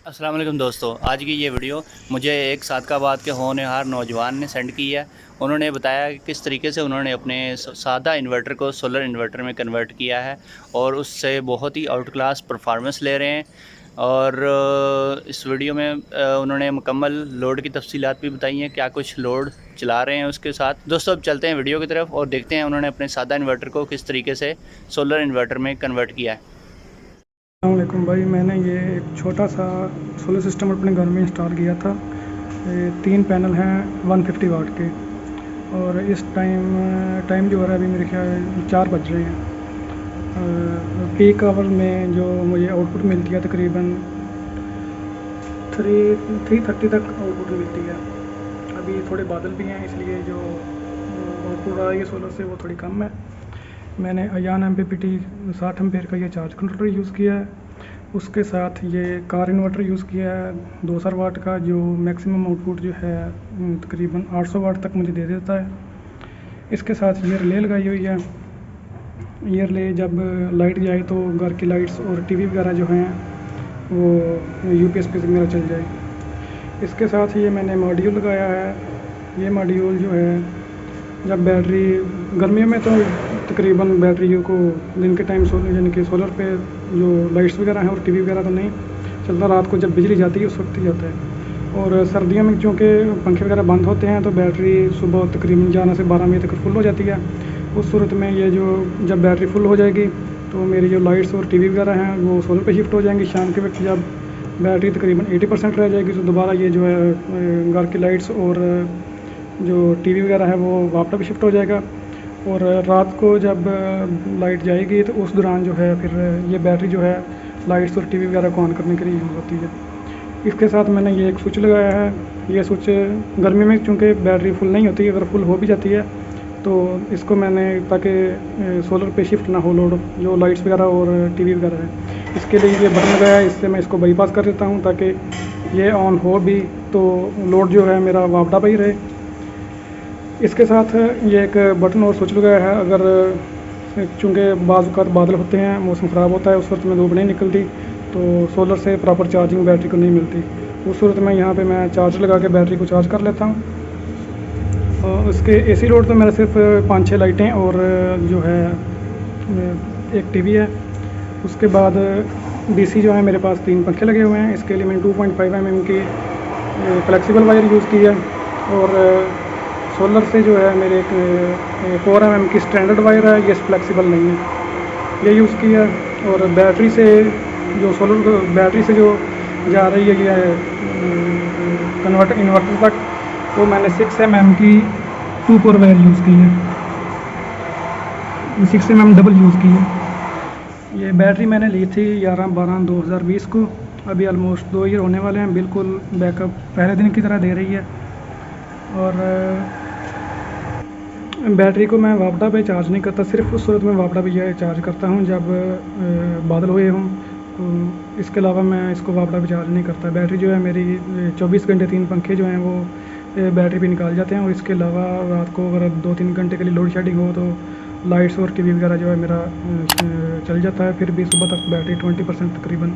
अस्सलाम वालेकुम दोस्तों, आज की ये वीडियो मुझे एक सादकाबाद के होनहार नौजवान ने सेंड की है। उन्होंने बताया कि किस तरीके से उन्होंने अपने सादा इन्वर्टर को सोलर इन्वर्टर में कन्वर्ट किया है और उससे बहुत ही आउट क्लास परफॉर्मेंस ले रहे हैं। और इस वीडियो में उन्होंने मुकम्मल लोड की तफसीलात भी बताई हैं, क्या कुछ लोड चला रहे हैं उसके साथ। दोस्तों अब चलते हैं वीडियो की तरफ और देखते हैं उन्होंने अपने सादा इन्वर्टर को किस तरीके से सोलर इन्वर्टर में कन्वर्ट किया है। अस्सलामुअलैकुम भाई, मैंने ये एक छोटा सा सोलर सिस्टम अपने घर में इंस्टॉल किया था। ये 3 पैनल हैं 150 वाट के। और इस टाइम जो हो रहा है अभी मेरे ख्याल 4 बज रहे हैं। पीक आवर में जो मुझे आउटपुट मिलती है तकरीबन 3:30 तक आउटपुट मिलती है। अभी थोड़े बादल भी हैं, इसलिए जो आउटपुट आ रही है सोलर से वो थोड़ी कम है। मैंने अयान MPPT 60 एम्पेयर का ये चार्ज कंट्रोलर यूज़ किया है। उसके साथ ये कार इन्वर्टर यूज़ किया है 200 वाट का, जो मैक्सिमम आउटपुट जो है तकरीबन 800 वाट तक मुझे दे देता है। इसके साथ ये रिले लगाई हुई है। ये रिले जब लाइट जाए तो घर की लाइट्स और टीवी वगैरह जो हैं वो UPS पे मेरा चल जाए। इसके साथ ये मैंने मॉड्यूल लगाया है। ये मॉड्यूल जो है जब बैटरी गर्मियों में तो तकरीबन बैटरी को दिन के टाइम यानी कि सोलर पे जो लाइट्स वगैरह हैं और टीवी वगैरह तो नहीं चलता, रात को जब बिजली जाती है उस वक्त ही जाता है। और सर्दियों में चूँकि पंखे वगैरह बंद होते हैं तो बैटरी सुबह तकरीबन 11 से 12 बजे तक फुल हो जाती है। उस सूरत में ये जो जब बैटरी फुल हो जाएगी तो मेरी जो लाइट्स और टीवी वगैरह हैं वो सोलर पे शिफ्ट हो जाएंगी। शाम के वक्त जब बैटरी तकरीबन 80% रह जाएगी तो दोबारा ये जो है घर की लाइट्स और जो टीवी वगैरह है वो वापस भी शिफ्ट हो जाएगा। और रात को जब लाइट जाएगी तो उस दौरान जो है फिर ये बैटरी जो है लाइट्स और टीवी वगैरह को ऑन करने के लिए यूज़ होती है। इसके साथ मैंने ये एक स्विच लगाया है। ये स्विच गर्मी में चूँकि बैटरी फुल नहीं होती, अगर फुल हो भी जाती है तो इसको मैंने ताकि सोलर पे शिफ्ट ना हो लोड जो लाइट्स वगैरह और टीवी वगैरह है, इसके लिए ये बटन लगाया है। इससे मैं इसको बाईपास कर देता हूँ ताकि ये ऑन हो भी तो लोड जो है मेरा वापडा पे ही रहे। इसके साथ ये एक बटन और स्विच लगाया है। अगर चूँकि बाज़ बादल होते हैं, मौसम ख़राब होता है, उस वक्त में धूप नहीं निकलती तो सोलर से प्रॉपर चार्जिंग बैटरी को नहीं मिलती। उस सूरत में यहाँ पे मैं चार्जर लगा के बैटरी को चार्ज कर लेता हूँ। और उसके AC लोड तो मेरा सिर्फ 5-6 लाइटें और जो है एक टीवी है। उसके बाद DC जो है मेरे पास 3 पंखे लगे हुए हैं। इसके लिए मैंने 2.5 mm की फ्लेक्सिबल वायर यूज़ की है। और सोलर से जो है मेरे एक 4 mm की स्टैंडर्ड वायर है, ये फ्लेक्सिबल नहीं है, ये यूज़ किया। और बैटरी से जो सोलर बैटरी से जो जा रही है ये इन्वर्टर तक, वो मैंने 6 mm की 2 कोर वायर यूज़ की है, 6 mm डबल यूज़ की है। ये बैटरी मैंने ली थी 11/12/2020 को। अभी ऑलमोस्ट 2 ईयर होने वाले हैं। बिल्कुल बैकअप पहले दिन की तरह दे रही है। और बैटरी को मैं वापडा पे चार्ज नहीं करता, सिर्फ उस सूरत में वापडा पे यह चार्ज करता हूँ जब बादल हुए हों। तो इसके अलावा मैं इसको वापडा पे चार्ज नहीं करता। बैटरी जो है मेरी 24 घंटे 3 पंखे जो हैं वो बैटरी पे निकाल जाते हैं। और इसके अलावा रात को अगर 2-3 घंटे के लिए लोड शेडिंग हो तो लाइट्स और टीवी वगैरह जो है मेरा चल जाता है। फिर भी सुबह तक बैटरी 20% तकरीबन